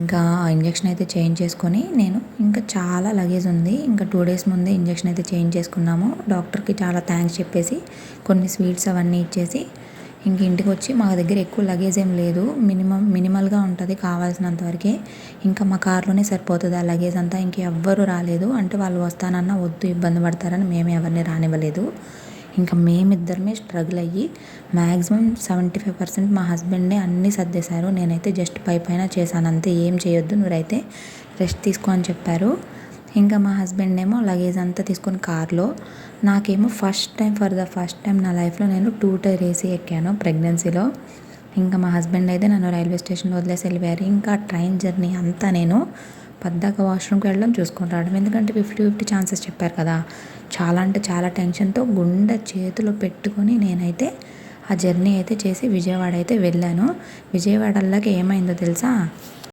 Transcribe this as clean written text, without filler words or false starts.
ఇంకా ఇంజెక్షన్ అయితే చేంజ్ చేసుకొని నేను ఇంకా చాలా లగేజ్ ఉంది. ఇంకా 2 డేస్ ముందే ఇంజెక్షన్ అయితే చేంజ్ చేసుకున్నాము. డాక్టర్కి చాలా థ్యాంక్స్ చెప్పేసి కొన్ని స్వీట్స్ అవన్నీ ఇచ్చేసి ఇంక ఇంటికి వచ్చి మా దగ్గర ఎక్కువ లగేజ్ ఏం లేదు. మినిమల్గా ఉంటుంది, కావాల్సినంత వరకే. ఇంకా మా కార్లోనే సరిపోతుంది ఆ లగేజ్ అంతా. ఇంకెవ్వరూ రాలేదు, అంటే వాళ్ళు వస్తానన్నా వద్దు ఇబ్బంది పడతారని మేము ఎవరిని రానివ్వలేదు. ఇంకా మేమిద్దరమే స్ట్రగుల్ అయ్యి మ్యాక్సిమం 75% మా హస్బెండే అన్నీ సర్దేశారు. నేనైతే జస్ట్ పైన చేశాను అంతే. ఏం చేయొద్దు, నువ్వైతే రెస్ట్ తీసుకో అని చెప్పారు. ఇంకా మా హస్బెండ్ ఏమో లగేజ్ అంతా తీసుకొని కార్లో, నాకేమో ఫర్ ద ఫస్ట్ టైం నా లైఫ్లో నేను 2 టైర్ ఏసీ ఎక్కాను ప్రెగ్నెన్సీలో. ఇంకా మా హస్బెండ్ అయితే నన్ను రైల్వే స్టేషన్లో వదిలేసి వెళ్ళిపోయారు. ఇంకా ట్రైన్ జర్నీ అంతా నేను పద్దాక వాష్రూమ్కి వెళ్ళడం, చూసుకొని రావడం. ఎందుకంటే 50-50 ఛాన్సెస్ చెప్పారు కదా. చాలా అంటే చాలా టెన్షన్తో గుండె చేతిలో పెట్టుకొని నేనైతే ఆ జర్నీ అయితే చేసి విజయవాడ అయితే వెళ్ళాను. విజయవాడలోకి ఏమైందో తెలుసా,